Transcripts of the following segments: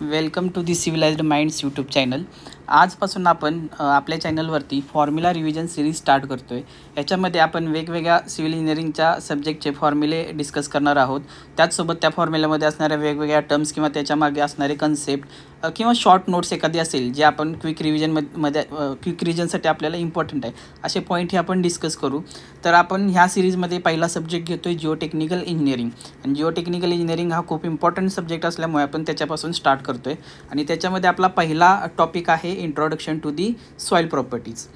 Welcome to the civilized minds YouTube channel. आजपासून आपण आपल्या चॅनलवरती फॉर्म्युला रिव्हिजन सिरीज स्टार्ट करतो आहे. याच्यामध्ये आपण वेगवेगळ्या सिव्हिल इंजिनिअरिंगच्या सब्जेक्टचे फॉर्म्युले डिस्कस करणार आहोत. त्याचसोबत त्या फॉर्म्युल्यामध्ये असणाऱ्या वेगवेगळ्या टर्म्स किंवा त्याच्यामागे असणारे कन्सेप्ट किंवा शॉर्ट नोट्स एखादी असेल जे आपण क्विक रिव्हिजनसाठी आपल्याला इम्पॉर्टंट आहे असे पॉईंट हे आपण डिस्कस करू. तर आपण ह्या सिरीजमध्ये पहिला सब्जेक्ट घेतो आहे जिओटेक्निकल इंजिनिअरिंग. आणि जिओटेक्निकल इंजिनिअरिंग हा खूप इम्पॉर्टंट सब्जेक्ट असल्यामुळे आपण त्याच्यापासून स्टार्ट करतो आहे. आणि त्याच्यामध्ये आपला पहिला टॉपिक आहे introduction to the soil properties.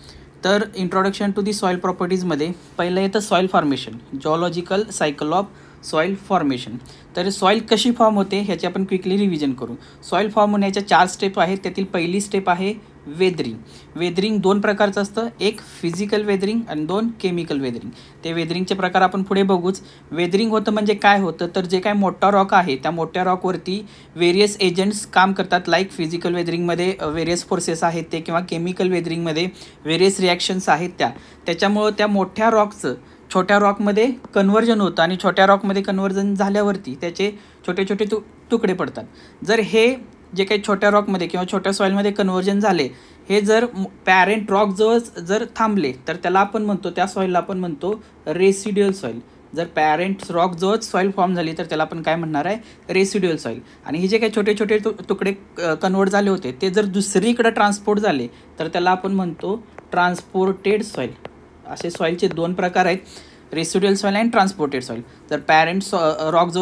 तर इंट्रोडक्शन टू दी सॉईल प्रॉपर्टीजमध्ये पहिलं येतं soil formation, geological cycle of soil formation. तर सॉईल कशी फॉर्म होते ह्याची आपण क्विकली रिव्हिजन करू. सॉईल फॉर्म होण्याच्या 4 स्टेप आहेत. त्यातील पहिली स्टेप आहे वेदरिंग. वेदरिंग 2 प्रकारचं असतं, एक फिजिकल वेदरिंग आणि 2 केमिकल वेदरिंग. ते वेदरिंगचे प्रकार आपण पुढे बघूच. वेदरिंग होतं म्हणजे काय होतं तर जे काय मोठा रॉक आहे त्या मोठ्या रॉकवरती वेरियस एजंट्स काम करतात. लाईक फिजिकल वेदरिंगमध्ये वेरियस फोर्सेस आहेत ते, किंवा केमिकल वेदरिंगमध्ये वेरियस रिॲक्शन्स आहेत त्याच्यामुळं त्या मोठ्या रॉकचं छोट्या रॉकमध्ये कन्वर्जन होतं आणि छोट्या रॉकमध्ये कन्वर्जन झाल्यावरती त्याचे छोटे छोटे तुकडे पडतात. जर हे जे काही छोट्या रॉकमध्ये किंवा छोट्या सॉईलमध्ये कन्वर्जन झाले हे जर पॅरेंट रॉक जर थांबले तर त्याला आपण म्हणतो, त्या सॉईलला आपण म्हणतो रेसिड्युअल सॉईल. जर पॅरेंट रॉक सॉईल फॉर्म झाली तर त्याला आपण काय म्हणणार आहे, रेसिड्युअल सॉईल. आणि हे जे काही छोटे छोटे तुकडे कन्वर्ट झाले होते ते जर दुसरीकडे ट्रान्सपोर्ट झाले तर त्याला आपण म्हणतो ट्रान्सपोर्टेड सॉईल. असे सॉईलचे 2 प्रकार आहेत, रेसिड्युअल सॉईल आणि ट्रान्सपोर्टेड सॉईल. जर पॅरेंट रॉक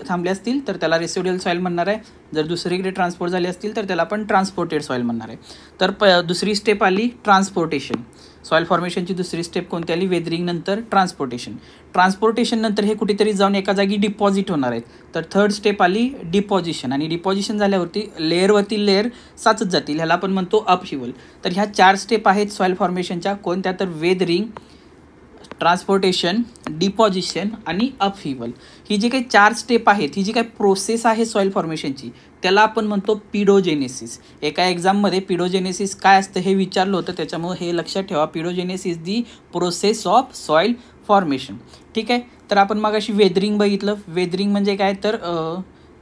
थांबले असतील तर त्याला रेसिड्युअल सॉईल म्हणणार आहे. जर दुसरीकडे ट्रान्सपोर्ट झाले असतील तर त्याला आपण ट्रान्सपोर्टेड सॉईल म्हणणार आहे. तर दुसरी स्टेप आली ट्रान्सपोर्टेशन. सॉईल फॉर्मेशनची दुसरी स्टेप कोणती आली, वेदरिंग नंतर ट्रान्सपोर्टेशन. ट्रान्सपोर्टेशन नंतर हे कुठेतरी जाऊन एका जागी डिपॉझिट होणार आहेत. तर थर्ड स्टेप आली डिपॉझिशन. आणि डिपॉझिशन झाल्यावरती लेअरवरती लेअर साचत जातील, ह्याला आपण म्हणतो अपहिवल. तर ह्या 4 स्टेप आहेत सॉईल फॉर्मेशनच्या. कोणत्या तर वेदरिंग, ट्रान्सपोर्टेशन, डिपॉझिशन आणि अपहिवल. ही जी काही 4 स्टेप आहेत, ही जी काही प्रोसेस आहे सॉईल फॉर्मेशनची त्याला आपण म्हणतो पिडोजेनेसिस. एका एक्झाममध्ये पिडोजेनेसिस काय असतं हे विचारलं होतं, त्याच्यामुळे हे लक्षात ठेवा. Pedogenesis the process of soil formation. ठीक आहे. तर आपण मग अशी वेदरिंग बघितलं. वेदरिंग म्हणजे काय तर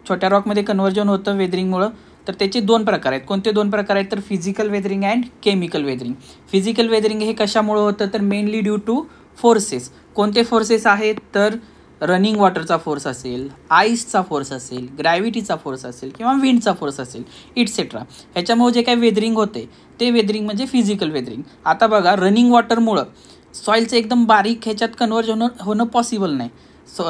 छोट्या रॉकमध्ये कन्वर्जन होतं वेदरिंगमुळं. तर त्याचे 2 प्रकार आहेत. कोणते 2 प्रकार आहेत तर physical weathering and chemical weathering. Physical weathering हे कशामुळं होतं तर मेनली ड्यू टू फोर्सेस. कोणते फोर्सेस आहेत तर रनिंग वॉटरचा फोर्स असेल, आईसचा फोर्स असेल, ग्रॅव्हिटीचा फोर्स असेल किंवा विंडचा फोर्स असेल, इट्सेट्रा. ह्याच्यामुळे जे काही वेदरिंग होते ते वेदरिंग म्हणजे फिजिकल वेदरिंग. आता बघा, रनिंग वॉटरमुळं सॉईलचं एकदम बारीक ह्याच्यात कन्वर्जन होणं पॉसिबल नाही.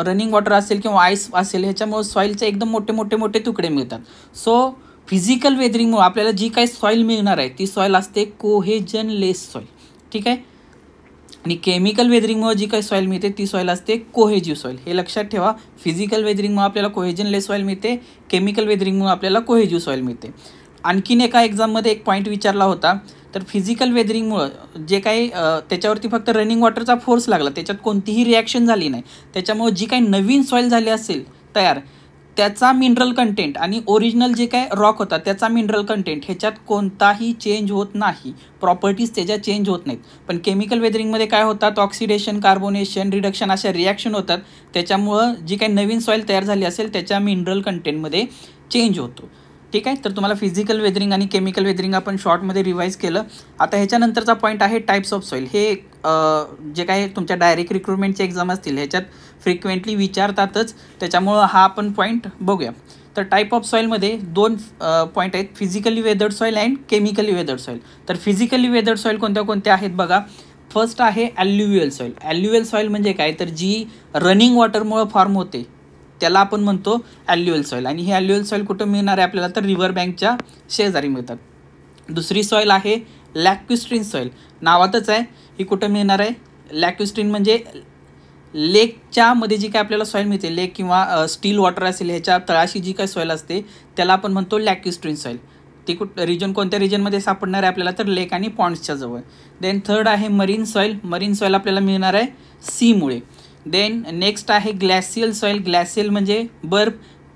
रनिंग वॉटर असेल किंवा आईस असेल ह्याच्यामुळे सॉईलचे एकदम मोठे तुकडे मिळतात. सो फिजिकल वेदरिंगमुळे आपल्याला जी काही सॉईल मिळणार आहे ती सॉईल असते कोहेजनलेस सॉईल. ठीक आहे. आणि केमिकल वेदरिंगमुळे जी काही सॉईल मिळते ती सॉईल असते कोहेजिव्ह सॉईल. हे लक्षात ठेवा. फिजिकल वेदरिंगमुळे आपल्याला कोहेजनलेस सॉईल मिळते, केमिकल वेदरिंगमुळे आपल्याला कोहेजिव्ह सॉईल मिळते. आणखीन एका एक्झाममध्ये एक पॉईंट विचारला होता. तर फिजिकल वेदरिंगमुळं जे काही त्याच्यावरती फक्त रनिंग वॉटरचा फोर्स लागला, त्याच्यात कोणतीही रिॲक्शन झाली नाही, त्याच्यामुळे जी काही नवीन सॉईल झाली असेल तयार त्याचा मिनरल कंटेंट आणि ओरिजिनल जे काय रॉक होता त्याचा मिनरल कंटेंट ह्याच्यात कोणताही चेंज होत नाही, प्रॉपर्टीज त्याच्या चेंज होत नाहीत. पण केमिकल वेदरिंगमध्ये काय होतात, ऑक्सिडेशन, कार्बोनेशन, रिडक्शन अशा रिॲक्शन होतात. त्याच्यामुळं जी काही नवीन सॉईल तयार झाली असेल त्याच्या मिनरल कंटेंटमध्ये चेंज होतो. ठीक आहे. तर तुम्हाला फिजिकल वेदरिंग आणि केमिकल वेदरिंग आपण शॉर्टमध्ये रिवाईज केलं. आता ह्याच्यानंतरचा पॉईंट आहे टाईप्स ऑफ सॉईल. हे जे काही तुमच्या डायरेक्ट रिक्रुटमेंटचे एक्झाम असतील ह्याच्यात फ्रिक्वेंटली विचारतातच, त्याच्यामुळं हा आपण पॉईंट बघूया. तर टाईप ऑफ सॉईलमध्ये 2 पॉईंट आहेत, physically weathered soil and chemically weathered soil. तर फिजिकली वेदर्ड सॉईल कोणत्या आहेत बघा. फर्स्ट आहे ॲल्युव्हियल सॉईल. ॲल्युव्हियल सॉईल म्हणजे काय तर जी रनिंग वॉटरमुळं फॉर्म होते त्याला आपण म्हणतो ॲल्युव्हियल सॉईल. आणि हे ॲल्युव्हियल सॉईल कुठं मिळणार आहे आपल्याला तर रिव्हर बँकच्या शेजारी मिळतात. दुसरी सॉईल आहे लॅक्विस्ट्रीन सॉईल. नावातच आहे, ही कुठं मिळणार आहे. लॅक्विस्ट्रीन म्हणजे लेकच्या मध्ये जी काय आपल्याला सॉईल मिळते, लेक किंवा स्टील वॉटर असेल ह्याच्या तळाशी जी काय सॉईल असते त्याला आपण म्हणतो लॅक्विस्ट्रीन सॉईल. ती कोणत्या रिजनमध्ये सापडणार आहे आपल्याला तर लेक आणि पॉन्ड्सच्या जवळ. देन थर्ड आहे मरीन सॉईल. मरीन सॉईल आपल्याला मिळणार आहे सीमुळे. देन नेक्स्ट आहे ग्लॅशियल सॉईल. ग्लॅशियल म्हणजे बर्फ.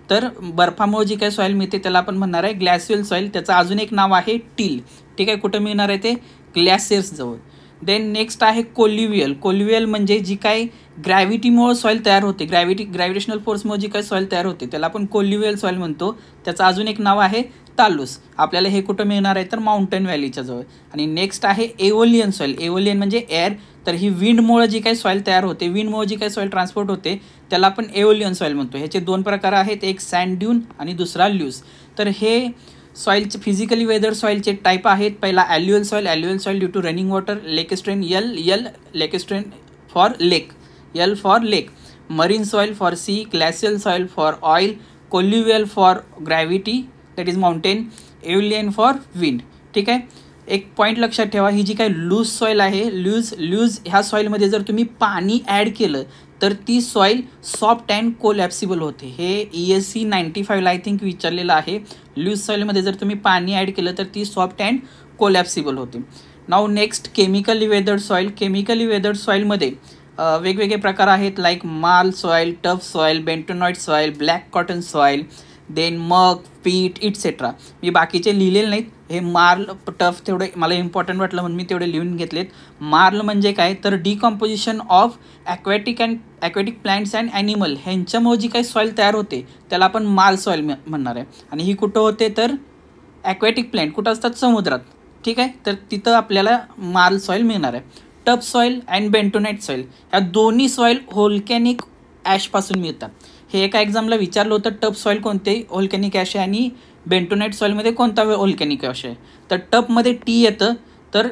तर बर्फामुळे जी काही सॉईल मिळते त्याला आपण म्हणणार आहे ग्लॅशियल सॉईल. त्याचं अजून एक नाव आहे टील. ठीक आहे. कुठं मिळणार आहे ते ग्लॅशियर्स जवळ. देन नेक्स्ट आहे कोल्युवियल. कोल्युवियल म्हणजे जी काही ग्रॅव्हिटीमुळे सॉईल तयार होते, ग्रॅव्हिटेशनल फोर्समुळे जी काही सॉईल तयार होते त्याला आपण कोल्युवियल सॉईल म्हणतो. त्याचं अजून एक नाव आहे तालूस. आपल्याला हे कुठं मिळणार आहे तर माउंटेन व्हॅलीच्या जवळ. आणि नेक्स्ट आहे एओलियन सॉईल. एओलियन म्हणजे एअर. तर ही विंडमुळे जी काही सॉईल तयार होते, विंडमुळे जी काही सॉईल ट्रान्सपोर्ट होते त्याला आपण एओलियन सॉईल म्हणतो. ह्याचे दोन प्रकार आहेत, एक सँड ड्यून आणि दुसरा ल्यूज. तर हे सॉईलचे फिजिकली वेदर सॉईलचे टाईप आहेत. पहिला alluvial soil. Alluvial soil due to running water. Lacustrine L lacustrine for lake, L for lake. Marine soil for sea. Glacial soil for oil. Colluvial for gravity that is mountain. Aeolian for wind. ठीक आहे. एक point लक्षात ठेवा, ही जी काही loose soil आहे, loose ह्या सॉईलमध्ये जर तुम्ही पाणी ॲड केलं तर ती सॉईल सॉफ्ट अँड कोलॅप्सिबल होते. हे ESC 95ला आय थिंक विचारलेलं आहे. लूज सॉईलमध्ये जर तुम्ही पाणी ॲड केलं तर ती सॉफ्ट अँड कोलॅप्सिबल होते. Now next chemically weathered soil. Chemically weathered सॉईलमध्ये वेगवेगळे प्रकार आहेत, like marl soil, tuff soil, bentonite soil, black cotton soil, then मग, पीट इट्सेट्रा. मी बाकीचे लिहिलेले नाहीत. हे मार्ल, टफ तेवढे मला इम्पॉर्टंट वाटलं म्हणून मी तेवढे लिहून घेतलेत. मार्ल म्हणजे काय तर decomposition of aquatic plants and animal ह्यांच्यामुळे जी काही सॉईल तयार होते त्याला आपण मार्ल सॉईल म्हणणार आहे. आणि ही कुठं होते तर ॲक्वॅटिक प्लांट कुठं असतात, समुद्रात. ठीक आहे. तर तिथं आपल्याला मार्ल सॉईल मिळणार आहे. Tough soil and bentonite soil ह्या दोन्ही सॉईल व्होल्कॅनिक ॲशपासून मिळतात. हे एका एक्झामला विचारलं होतं, टफ सॉईल कोणते व्होल्कॅनिक ॲश आहे आणि बेंटोनाइट सॉईलमध्ये कोणता व्होल्कॅनिक ॲश आहे. तर टफमध्ये टी येतं, तर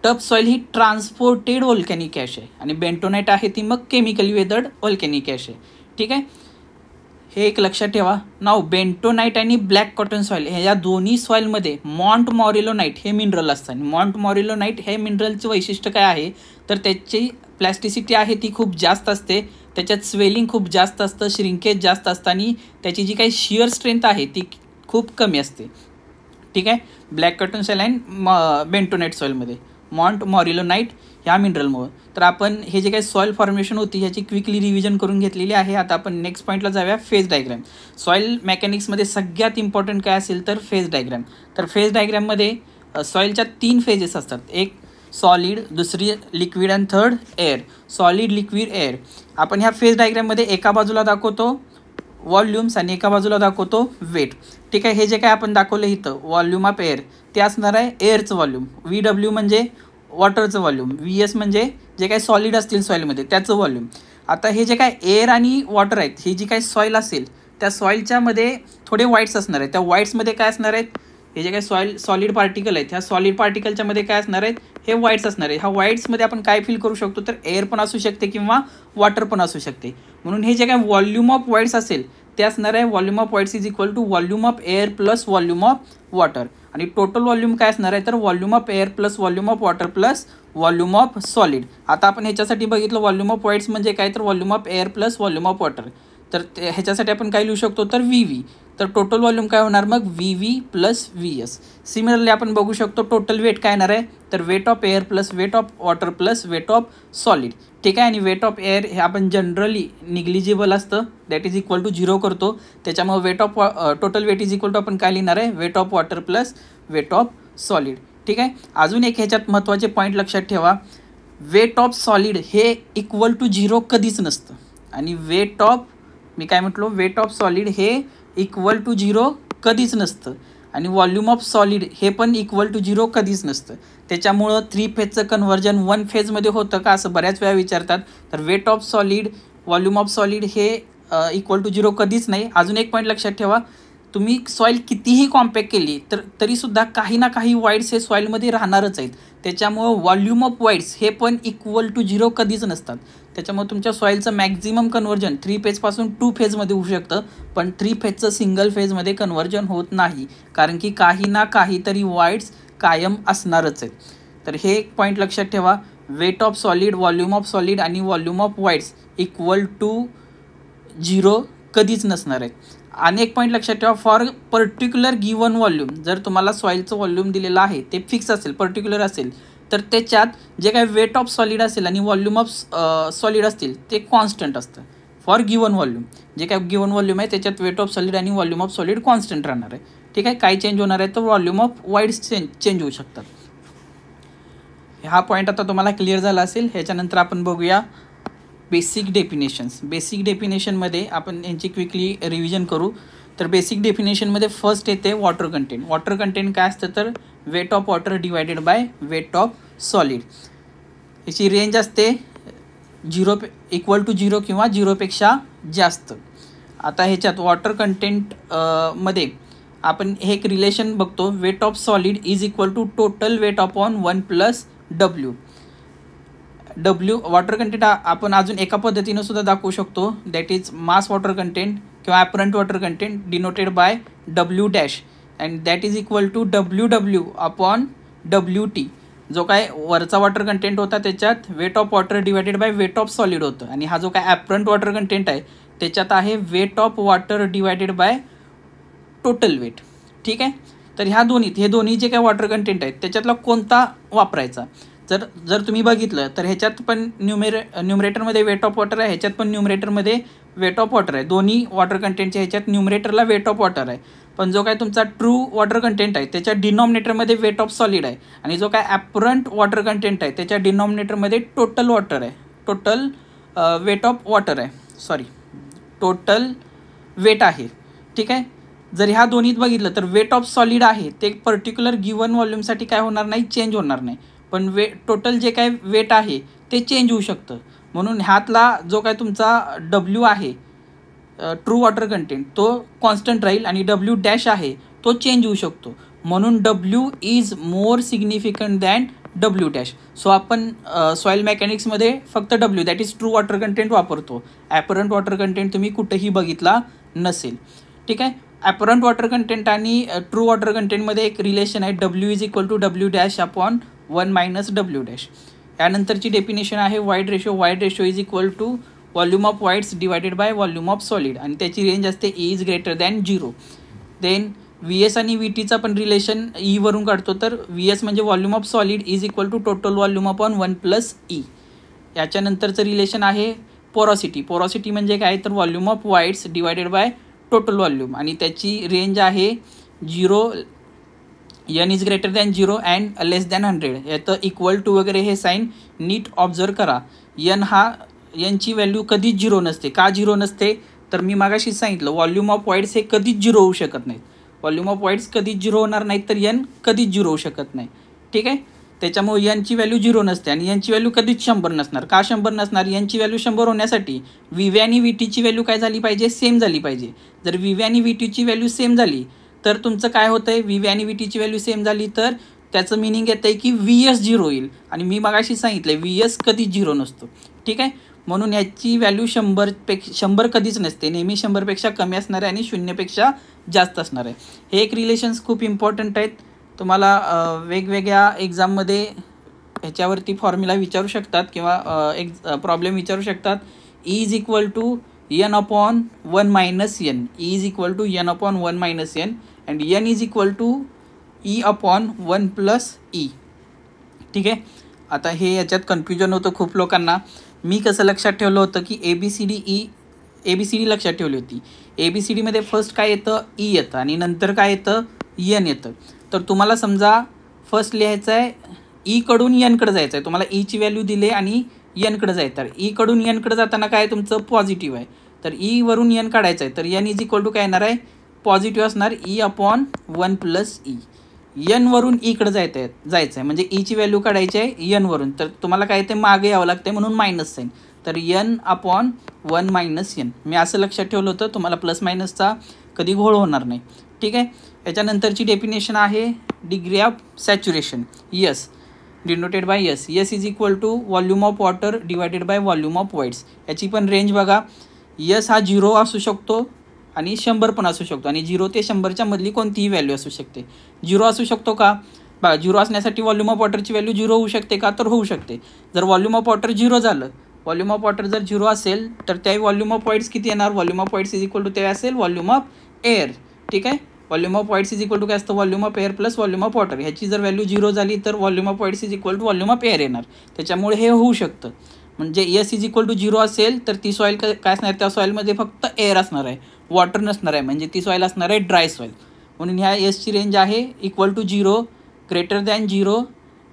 टफ सॉईल ही ट्रान्सपोर्टेड व्होल्कॅनिक ॲश आहे आणि बेंटोनाइट आहे ती मग केमिकली वेदर्ड व्होल्कॅनिक ॲश आहे. ठीक आहे. हे एक लक्षात ठेवा. नाव बेंटोनाइट आणि ब्लॅक कॉटन सॉईल ह्या दोन्ही सॉईलमध्ये मॉन्ट मॉरिलोनाइट हे मिनरल असतं. मॉन्ट मॉरिलोनाइट हे मिनरलचं वैशिष्ट्य काय आहे तर त्याची प्लॅस्टिसिटी आहे ती खूप जास्त असते, त्याच्यात स्वेलिंग खूप जास्त असतं, श्रिंकेज जास्त असतं आणि त्याची जी काही शिअर स्ट्रेंथ आहे ती खूप कमी असते. ठीक आहे. Black cotton soil and bentonite सॉईलमध्ये मॉन्ट मॉरिलोनाइट ह्या मिनरलमुळे. तर आपण हे जे काही सॉईल फॉर्मेशन होती ह्याची क्विकली रिव्हिजन करून घेतलेली आहे. आता आपण नेक्स्ट पॉईंटला जाऊया, फेज डायग्रॅम. सॉईल मेकॅनिक्समध्ये सगळ्यात इम्पॉर्टंट काय असेल तर फेज डायग्रॅम. तर फेज डायग्रॅममध्ये सॉईलच्या 3 फेजेस असतात, एक सॉलिड, दुसरी liquid and third year. Solid, liquid, air. आपण ह्या फेज डायग्रॅममध्ये एका बाजूला दाखवतो व्हॉल्यूम्स आणि एका बाजूला दाखवतो वेट. ठीक आहे. हे जे काय आपण दाखवलं इथं व्हॉल्यूम ऑफ एअर ते असणार आहे एअरचं व्हॉल्यूम. VW म्हणजे वॉटरचं व्हॉल्यूम, VS म्हणजे जे काही सॉलिड असतील सॉईलमध्ये त्याचं व्हॉल्यूम. आता हे जे काय एअर आणि वॉटर आहेत, ही जी काही सॉईल असेल त्या सॉईलच्यामध्ये थोडे वाईट्स असणार आहेत. त्या वाईट्समध्ये काय असणार आहेत, हे जे काही सॉलिड पार्टिकल आहेत ह्या सॉलिड पार्टिकलच्या मध्ये काय असणार आहेत, हे वाईट्स असणार आहे. ह्या वाईट्समध्ये आपण काय फील करू शकतो तर एअर पण असू शकते किंवा वॉटर पण असू शकते. म्हणून हे जे काय व्हॉल्यूम ऑफ वाईट्स असेल ते असणार आहे volume of voids is equal to volume of air plus volume of water. आणि टोटल व्हॉल्यूम काय असणार आहे तर volume of air plus volume of water plus volume of solid. आता आपण ह्याच्यासाठी बघितलं व्हॉल्यूम ऑफ वाईट्स म्हणजे काय तर volume of air plus volume of water. तर ह्याच्यासाठी आपण काय लिहू शकतो तर VV. तर टोटल व्हॉल्यूम काय होणार मग VV प्लस VS. सिमिलरली आपण बघू शकतो टोटल वेट काय येणार आहे तर weight of air plus weight of water plus weight of solid. ठीक आहे. आणि वेट ऑफ एअर हे आपण जनरली निग्लिजिबल असतं, दॅट इज इक्वल टू 0 करतो. त्याच्यामुळे weight of total weight is equal to आपण काय लिहिणार आहे weight of water plus weight of solid. ठीक आहे. अजून एक ह्याच्यात महत्त्वाचे पॉईंट लक्षात ठेवा, वेट ऑफ सॉलिड हे इक्वल टू 0 कधीच नसतं आणि वेट ऑफ मी काय म्हटलो वेट ऑफ सॉलिड हे इक्वल टू 0 कधीच नसतं आणि व्हॉल्यूम ऑफ सॉलिड हे पण इक्वल टू 0 कधीच नसतं. त्याच्यामुळं 3 फेजचं कन्व्हर्जन 1 फेजमध्ये होतं का असं बऱ्याच वेळा विचारतात. तर weight of solid volume of solid हे इक्वल टू 0 कधीच नाही. अजून एक पॉईंट लक्षात ठेवा, तुम्ही सॉईल कितीही कॉम्पॅक्ट केली तर तरीसुद्धा काही ना काही वाईट्स हे सॉईलमध्ये राहणारच आहेत. त्याच्यामुळं व्हॉल्यूम ऑफ वाईट्स हे पण इक्वल टू 0 कधीच नसतात. त्याच्यामुळे तुमच्या सॉईलचं मॅक्झिमम कन्व्हर्जन 3 फेजपासून 2 फेजमध्ये होऊ शकतं, पण 3 फेजचं सिंगल फेजमध्ये कन्व्हर्जन होत नाही, कारण की काही ना काहीतरी वाईट्स कायम असणारच आहेत. तर हे एक पॉईंट लक्षात ठेवा, weight of solid, volume of solid आणि volume of voids equal to 0 कधीच नसणार आहेत. आणि एक पॉईंट लक्षात ठेवा, फॉर पर्टिक्युलर गिवन व्हॉल्यूम, जर तुम्हाला सॉईलचं व्हॉल्यूम दिलेलं आहे ते फिक्स असेल, पर्टिक्युलर असेल, तर त्याच्यात जे काही वेट ऑफ सॉलिड असेल आणि व्हॉल्यूम ऑफ सॉलिड असतील ते कॉन्स्टंट असतं. फॉर गिवन व्हॉल्यूम जे काय गिवन व्हॉल्यूम आहे त्याच्यात वेट ऑफ सॉलिड आणि व्हॉल्यूम ऑफ सॉलिड कॉन्स्टंट राहणार आहे. ठीक आहे. काय चेंज होणार आहे तर व्हॉल्यूम ऑफ वाईड्स चेंज होऊ शकतात. हा पॉईंट आता तुम्हाला क्लिअर झाला असेल. ह्याच्यानंतर आपण बघूया बेसिक डेफिनेशन्स. बेसिक डेफिनेशनमध्ये आपण यांची क्विकली रिव्हिजन करू. तर बेसिक डेफिनेशनमध्ये फर्स्ट येते वॉटर कंटेंट. वॉटर कंटेंट काय असतं तर weight of water divided by weight of solid. याची रेंज असते 0 = 0 किंवा 0पेक्षा जास्त. आता ह्याच्यात वॉटर कंटेंट मध्ये आपण हे एक रिलेशन बघतो, weight of solid is equal to total weight upon 1 + W. Water content आपण अजून एका पद्धतीनं सुद्धा दाखवू शकतो, that is mass water content किंवा apparent water content denoted by W dash and that is equal to WW upon WT. जो काय वरचा वॉटर कंटेंट होता त्याच्यात weight of water divided by weight of solid होतं, आणि हा जो काय ॲपरंट वॉटर कंटेंट आहे त्याच्यात आहे weight of water divided by total weight. ठीक आहे. तर हे दोन्ही जे काय वॉटर कंटेंट आहेत त्याच्यातला कोणता वापरायचा. जर तुम्ही बघितलं तर ह्याच्यात पण न्यूमरेटरमध्ये वेट ऑफ वॉटर आहे, ह्याच्यात पण न्यूमरेटरमध्ये वेट ऑफ वॉटर आहे. दोन्ही वॉटर कंटेंटच्या ह्याच्यात न्यूमरेटरला वेट ऑफ वॉटर आहे, पण जो काय तुमचा ट्रू वॉटर कंटेंट आहे त्याच्या डिनॉमिनेटरमध्ये वेट ऑफ सॉलिड आहे, आणि जो काय ॲपरंट वॉटर कंटेंट आहे त्याच्या डिनॉमिनेटरमध्ये टोटल वॉटर आहे, टोटल वेट ऑफ वॉटर आहे, टोटल वेट आहे. ठीक आहे. जर ह्या दोन्हीत बघितलं तर वेट ऑफ सॉलिड आहे ते पर्टिक्युलर गिवन व्हॉल्यूमसाठी काय होणार नाही, चेंज होणार नाही, पण टोटल जे काय वेट आहे ते चेंज होऊ शकतं. म्हणून ह्यातला जो काय तुमचा W आहे ट्रू वॉटर कंटेंट तो कॉन्स्टंट राहील, आणि W डॅश आहे तो चेंज होऊ शकतो. म्हणून W is more significant than W dash. So आपण सॉईल मेकॅनिक्समध्ये फक्त W that is true water content वापरतो. ॲपरंट वॉटर कंटेंट तुम्ही कुठेही बघितला नसेल. ठीक आहे. ॲपरंट वॉटर कंटेंट आणि ट्रू वॉटर कंटेंटमध्ये एक रिलेशन आहे, W is equal to W dash upon 1 - W dash. यानंतरची डेफिनेशन आहे void ratio is equal to volume of voids divided by volume of solid, आणि त्याची रेंज असते E is greater than 0. Then VS आणि VTचा पण relation E वरून काढतो, तर VS म्हणजे volume of solid is equal to total volume upon 1 + E. याच्यानंतरचं रिलेशन आहे पोरॉसिटी म्हणजे काय तर volume of voids divided by total volume, आणि त्याची रेंज आहे 0, N is greater than 0 and less than 100. याचं इक्वल टू वगैरे हे साईन नीट ऑब्झर्व करा. Nची व्हॅल्यू कधीच 0 नसते. का 0 नसते तर मी मागाशीच सांगितलं, व्हॉल्यूम ऑफ वाईड्स हे कधीच 0 होऊ शकत नाहीत. व्हॉल्यूम ऑफ वाईड्स कधीच 0 होणार नाहीत, तर N कधीच 0 होऊ शकत नाही. ठीक आहे. त्याच्यामुळे Nची व्हॅल्यू 0 नसते, आणि Nची व्हॅल्यू कधीच 100 नसणार. का 100 नसणार? Nची व्हॅल्यू 100 होण्यासाठी VV आणि VTची व्हॅल्यू काय झाली पाहिजे, सेम झाली पाहिजे. जर VV आणि VTची व्हॅल्यू सेम झाली तर तुमचं काय होतं आहे, VV आणि VTची व्हॅल्यू सेम झाली तर त्याचं मिनिंग येतं आहे की VS 0 होईल, आणि मी मगाशी सांगितलं VS कधीच 0 नसतो. ठीक आहे. म्हणून याची व्हॅल्यू 100 कधीच नसते, नेहमी 100पेक्षा कमी असणार आहे आणि 0पेक्षा जास्त असणार आहे. हे एक रिलेशन्स खूप इम्पॉर्टंट आहेत. तुम्हाला वेगवेगळ्या एक्झाममध्ये ह्याच्यावरती फॉर्म्युला विचारू शकतात किंवा प्रॉब्लेम विचारू शकतात. E is equal to N upon 1 - N. E is equal to N upon 1 - N and N is equal to E upon 1 + E. ठीक आहे. आता हे याच्यात कन्फ्युजन होतं खूप लोकांना. मी कसं लक्षात ठेवलं होतं की ABCD लक्षात ठेवली होती. ABCDमध्ये फर्स्ट काय येतं, E येतं, आणि नंतर काय येतं, N येतं. तर तुम्हाला समजा फर्स्ट लिहायचं आहे E कडून N कडे जायचं आहे. तुम्हाला Eची व्हॅल्यू दिली आणि N कडे जायचं आहे. E कडून N कडे जाताना काय तुमचं पॉझिटिव्ह आहे, तर E वरून N काढायचं आहे, तर N इज इक्वल टू काय येणार आहे, पॉझिटिव्ह असणार E अपॉन 1 + E. N वरून E कडे जायचं आहे म्हणजे Eची व्हॅल्यू काढायची आहे N वरून, तर तुम्हाला काय ते मागे यावं लागतं म्हणून मायनस साईन, तर N अपॉन 1 - N. मी असं लक्षात ठेवलं होतं. तुम्हाला प्लस मायनसचा कधी घोळ होणार नाही. ठीक आहे. याच्यानंतरची डेफिनेशन आहे degree of saturation, S denoted by S. S is equal to volume of water divided by volume of voids. याची पण रेंज बघा. S हा 0 असू शकतो आणि 100 पण असू शकतो, आणि 0 ते 100च्या मधली कोणतीही व्हॅल्यू असू शकते. 0 असू शकतो का, बघा 0 असण्यासाठी व्हॉल्यूम ऑफ वॉटरची व्हॅल्यू 0 होऊ शकते का, तर होऊ शकते. जर व्हॉल्यूम ऑफ वॉटर 0 झालं, व्हॉल्यूम ऑफ वॉटर जर 0 असेल तर त्या व्हॉल्यूम ऑफ वाईड्स किती येणार, volume of voids is equal to ते असेल व्हॉल्यूम ऑफ एअर. ठीक आहे. Volume of voids is equal to काय असतं, volume of air plus volume of water. ह्याची जर व्हॅल्यू 0 झाली तर volume of voids is equal to volume of air येणार. त्याच्यामुळे हे होऊ शकतं. म्हणजे S इज इक्वल टू 0 असेल तर ती सॉईल काय असणार, त्या सॉईलमध्ये फक्त एअर असणार आहे, वॉटर नसणार आहे, म्हणजे ती सॉईल असणार आहे ड्राय सॉईल. म्हणून ह्या Sची रेंज आहे equal to 0, greater than 0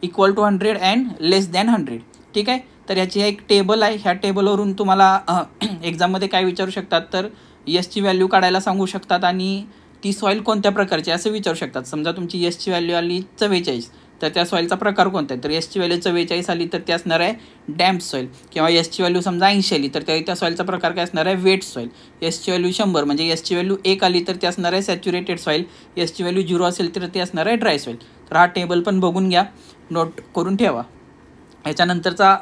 equal to 100 and less than 100. ठीक आहे. तर याची एक टेबल आहे. ह्या टेबलवरून तुम्हाला एक्झाममध्ये काय विचारू शकतात, तर यसची व्हॅल्यू काढायला सांगू शकतात आणि ती सॉईल कोणत्या प्रकारची असं विचारू शकतात. समजा तुमची यसची व्हॅल्यू आली 44, तर त्या सॉईलचा प्रकार कोणता आहे, तर यसची व्हॅल्यू 44 आली तर ते असणार आहे डॅम्प सॉईल. किंवा यसची व्हॅल्यू समजा 80 आली तर त्या सॉईलचा प्रकार काय असणार आहे, वेट सॉईल. यसची व्हॅल्यू 100 म्हणजे यसची व्हॅल्यू 1 आली तर ते असणार आहे सॅच्युरेटेड सॉईल. यसची व्हॅल्यू 0 असेल तर ते असणार आहे ड्राय सॉईल. तर हा टेबल पण बघून घ्या, नोट करून ठेवा. याच्यानंतरचा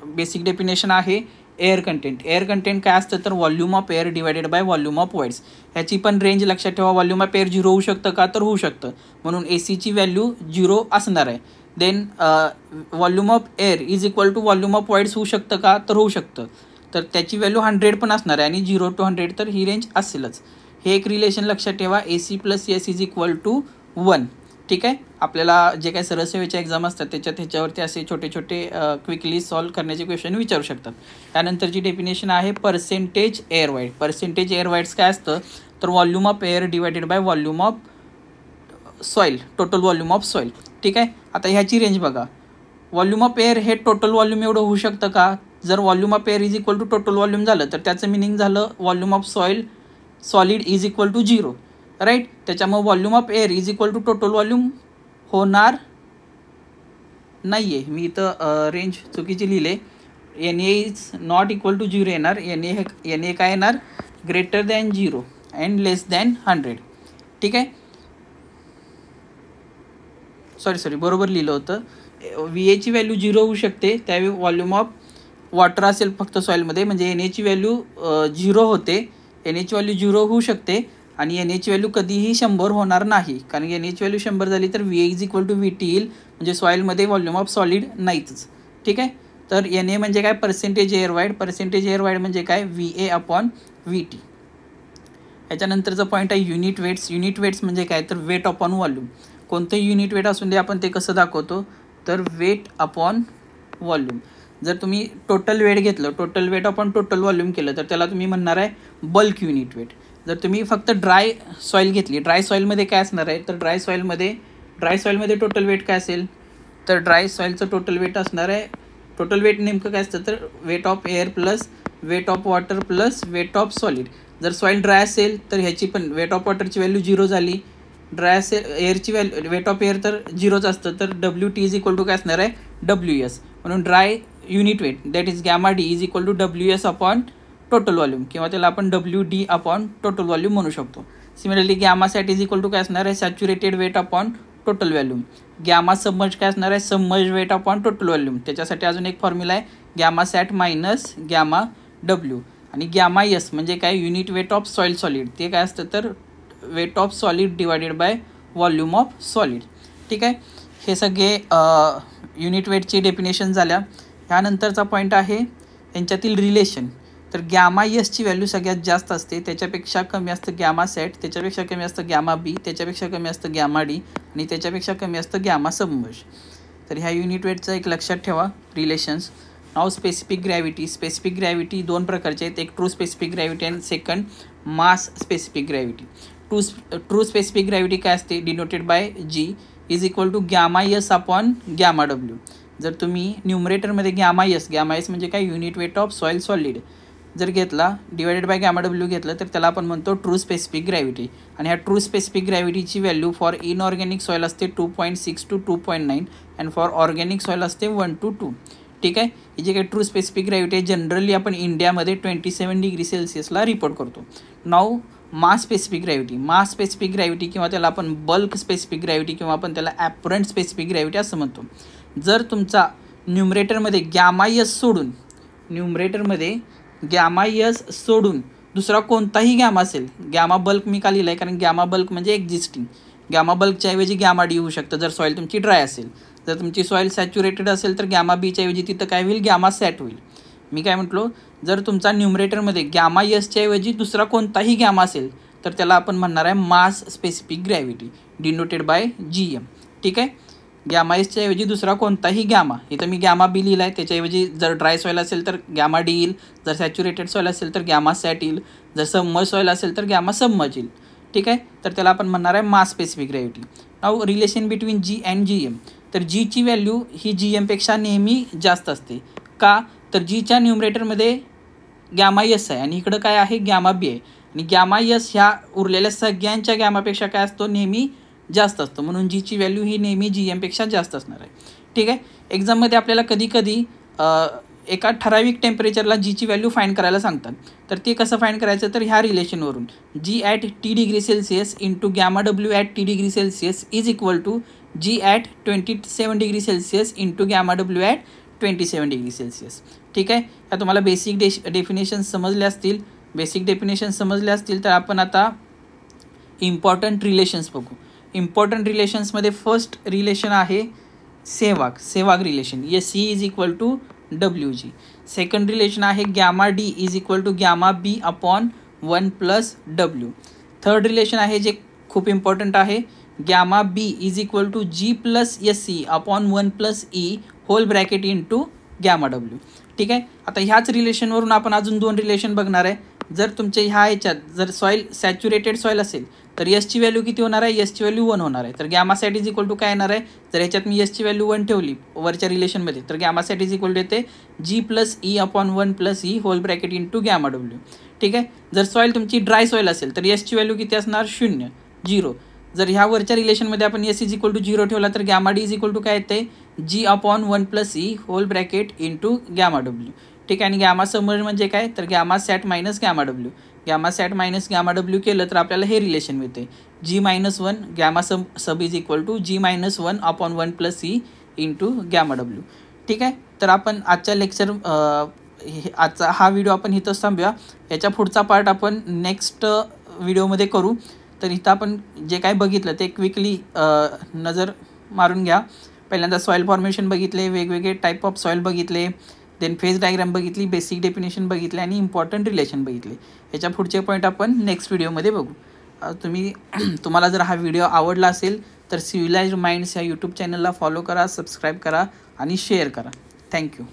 बेसिक डेफिनेशन आहे एअर कंटेंट. एअर कंटेंट काय असतं, तर volume of air divided by volume of voids. ह्याची पण रेंज लक्षात ठेवा. व्हॉल्यूम ऑफ एअर 0 होऊ शकतं का, तर होऊ शकतं, म्हणून AC व्हॅल्यू 0 असणार आहे. Then volume of air is equal to volume of voids होऊ शकतं का, तर होऊ शकतं, तर त्याची व्हॅल्यू 100 पण असणार आहे आणि 0 to 100 तर ही रेंज असेलच. हे एक रिलेशन लक्षात ठेवा, AC + S is equal to 1. ठीक आहे. आपल्याला जे काही सरसेवेच्या एक्झाम असतात ह्याच्यावरती असे छोटे छोटे क्विकली सॉल्व्ह करण्याचे क्वेश्चन विचारू शकतात. त्यानंतरची डेफिनेशन आहे percentage air void. Percentage air voids काय असतं, तर volume of air divided by volume of soil, total volume of soil. ठीक आहे. आता ह्याची रेंज बघा. व्हॉल्यूम ऑफ एअर हे टोटल व्हॉल्यूम एवढं होऊ शकतं का, जर volume of air is equal to total volume झालं तर त्याचं मिनिंग झालं volume of solid is equal to 0, right. त्याच्यामुळे volume of air is equal to total volume होणार नाही आहे. मी इथं रेंज चुकीची लिहिले. NA is not equal to 0 येणार. NA काय येणार, greater than 0 and less than 100. ठीक आहे. सॉरी बरोबर लिहिलं होतं. VA व्हॅल्यू 0 होऊ शकते, त्यावेळी व्हॉल्यूम ऑफ वॉटर असेल फक्त सॉईलमध्ये, म्हणजे NA व्हॅल्यू 0 होते. NA व्हॅल्यू 0 होऊ शकते आणि NA व्हॅल्यू कधीही 100 होणार नाही, कारण NA व्हॅल्यू 100 झाली तर VA is equal to VT येईल, म्हणजे सॉईलमध्ये व्हॉल्यूम ऑफ सॉलिड नाहीच. ठीक आहे. तर NA म्हणजे काय, percentage air void. Percentage air wide म्हणजे काय, VA/VT. याच्यानंतरचा पॉईंट आहे युनिट वेट्स. युनिट वेट्स म्हणजे काय, तर वेट अपॉन व्हॉल्यूम. कोणतंही युनिट वेट असून दे, आपण ते कसं दाखवतो, तर वेट अपॉन व्हॉल्यूम. जर तुम्ही टोटल वेट घेतलं, total weight upon total volume केलं, तर त्याला तुम्ही म्हणणार आहे बल्क युनिट वेट. जर तुम्ही फक्त ड्राय सॉईल घेतली, ड्राय सॉईलमध्ये काय असणार आहे, तर ड्राय सॉईलमध्ये टोटल वेट काय असेल, तर ड्राय सॉईलचं टोटल वेट असणार आहे. टोटल वेट नेमकं काय असतं, तर weight of air plus weight of water plus weight of solid. जर सॉईल ड्राय असेल तर ह्याची पण वेट ऑफ वॉटरची व्हॅल्यू 0 झाली. ड्राय असेल एअरची व्हॅल्यू, वेट ऑफ एअर तर 0च असतं, तर WT इज इक्वल टू काय असणार आहे, WS. म्हणून dry unit weight that is γD is equal to WS upon total volume, किंवा त्याला आपण WD अपॉन टोटल व्हॉल्यूम म्हणू शकतो. Similarly γSat is equal to काय असणार आहे, saturated weight upon total volume. Gamma submerge काय असणार आहे, submerge weight upon total volume. त्याच्यासाठी अजून एक फॉर्म्युला आहे, γSat मायनस γW. आणि γS म्हणजे काय, युनिट वेट ऑफ सॉलिड. ते काय असतं, तर weight of solid divided by volume of solid. ठीक आहे. हे सगळे युनिट वेटची डेफिनेशन झाल्या. ह्यानंतरचा पॉईंट आहे यांच्यातील रिलेशन. तर γSची व्हॅल्यू सगळ्यात जास्त असते, त्याच्यापेक्षा कमी असतं γSat, त्याच्यापेक्षा कमी असतं γB, त्याच्यापेक्षा कमी असतं γD आणि त्याच्यापेक्षा कमी असतं γSubmerge. तर ह्या युनिट वेटचं एक लक्षात ठेवा रिलेशन्स. नाव स्पेसिफिक ग्रॅव्हिटी. स्पेसिफिक ग्रॅव्हिटी दोन प्रकारचे आहेत, एक ट्रू स्पेसिफिक ग्रॅव्हिटी आणि second mass specific gravity. True specific gravity काय असते, denoted by G is equal to γS upon γW. जर तुम्ही न्यूमरेटरमध्ये γS म्हणजे काय, युनिट वेट ऑफ सॉलिड जर घेतला, डिवायडेड बाय γW घेतलं, तर त्याला आपण म्हणतो ट्रू स्पेसिफिक ग्रॅव्हिटी. आणि ह्या ट्रू स्पेसिफिक ग्रॅव्हिटीची व्हॅल्यू फॉर इनऑर्गॅनिक सॉईल असते 2.6 to 2.9 and for organic soil असते 1 to 2. ठीक आहे. ही जी काही ट्रू स्पेसिफिक ग्रॅव्हिटी आहे, जनरली आपण इंडियामध्ये 27 डिग्री सेल्सिअसला रिपोर्ट करतो. नाव मास स्पेसिफिक ग्रॅव्हिटी किंवा त्याला आपण बल्क स्पेसिफिक ग्रॅव्हिटी किंवा आपण त्याला ॲपरंट स्पेसिफिक ग्रॅव्हिटी असं म्हणतो. जर तुमचा न्यूमरेटरमध्ये γS सोडून दुसरा कोणताही गॅमा असेल, गॅमा बल्क मी का लिहिला आहे, कारण गॅमा बल्क म्हणजे एक्झिस्टिंग. गॅमा बल्कच्या ऐवजी γD होऊ शकतं जर सॉईल तुमची ड्राय असेल. जर तुमची सॉईल सॅच्युरेटेड असेल तर γBच्या ऐवजी तिथं काय होईल, γSat होईल. मी काय म्हटलो, जर तुमचा न्यूमरेटरमध्ये γSच्या ऐवजी दुसरा कोणताही गॅमा असेल तर त्याला आपण म्हणणार आहे मास specific gravity, denoted by GM. ठीक आहे. γSच्या ऐवजी दुसरा कोणताही गॅमा, इथं मी γB लिहिला आहे, त्याच्याऐवजी जर ड्राय सॉईल असेल तर γD येईल, जर सॅच्युरेटेड सॉईल असेल तर γSat येईल, जर सबमर्ज सॉईल असेल तर γSubmerge येईल. ठीक आहे. तर त्याला आपण म्हणणार आहे मास specific gravity. Now relation between G and GM. तर जीची व्हॅल्यू ही जी एमपेक्षा नेहमी जास्त असते. का तर जीच्या न्यूमरेटरमध्ये गॅमा एस आहे आणि इकडं काय आहे गॅमा बी आहे आणि गॅमा एस ह्या उरलेल्या सगळ्यांच्या गॅमापेक्षा काय असतो नेहमी जास्त असतो, म्हणून जीची व्हॅल्यू ही नेहमी जी एमपेक्षा जास्त असणार आहे. ठीक आहे. एक्झाममध्ये आपल्याला कधी कधी एका ठराविक टेम्परेचरला जीची व्हॅल्यू फाईंड करायला सांगतात. तर ते कसं फाईंड करायचं तर ह्या रिलेशनवरून G at T degree Celsius into gamma W at T degree Celsius is equal to G at 27 degree Celsius into gamma W at 27 degree Celsius. ठीक आहे. या तुम्हाला बेसिक डेफिनेशन समजले असतील. तर आपण आता इम्पॉर्टंट रिलेशन्स बघू. इम्पॉर्टंट रिलेशन्समध्ये फर्स्ट रिलेशन आहे सेवाग relation, S C is equal to W G. Second relation आहे gamma D is equal to gamma B upon 1 plus W. Third relation आहे जे खूप इम्पॉर्टंट आहे, gamma B is equal to G plus S C upon 1 plus E whole bracket into gamma W. ठीक आहे. आता ह्याच रिलेशनवरून आपण अजून 2 रिलेशन बघणार आहे. जर तुमच्या ह्याच्यात जर सॉईल सॅच्युरेटेड सॉईल असेल तर एसची व्हॅल्यू किती होणार आहे, एसची व्हॅल्यू 1 होणार आहे. तर gamma sat is equal to काय येणार आहे, जर ह्याच्यात मी एसची व्हॅल्यू 1 ठेवली वरच्या रिलेशनमध्ये तर gamma sat is equal to येते G plus E upon 1 plus E whole bracket into gamma W. ठीक आहे. जर सॉईल तुमची ड्राय सॉईल असेल तर एसची व्हॅल्यू किती असणार 0. जर ह्या वरच्या रिलेशनमध्ये आपण एस इज इक्वल टू 0 ठेवला तर gamma D is equal to काय येते G upon 1 plus E whole bracket into gamma W. ठीक आहे. आणि गॅमा समर म्हणजे काय तर gamma sat minus gamma W. Gamma sat minus gamma W केलं तर आपल्याला हे रिलेशन मिळते G-1 gamma sub is equal to G-1 upon 1 plus E into gamma W. ठीक आहे. तर आपण आजच्या आजचा हा व्हिडिओ आपण इथंच थांबूया. याच्या पुढचा पार्ट आपण नेक्स्ट व्हिडिओमध्ये करू. तर इथं आपण जे काय बघितलं ते क्विकली नजर मारून घ्या. पहिल्यांदा सॉईल फॉर्मेशन बघितले, वेगवेगळे टाईप ऑफ सॉईल बघितले, देन फेज डायग्राम बघितली, बेसिक डेफिनेशन बघितले आणि इम्पॉर्टंट रिलेशन बघितले. याच्या पुढचे पॉईंट आपण नेक्स्ट व्हिडिओमध्ये बघू. तुम्हाला जर हा व्हिडिओ आवडला असेल तर सिव्हिलाइज्ड माइंड्स या यूट्यूब चॅनलला फॉलो करा, सबस्क्राईब करा आणि शेअर करा. थँक्यू.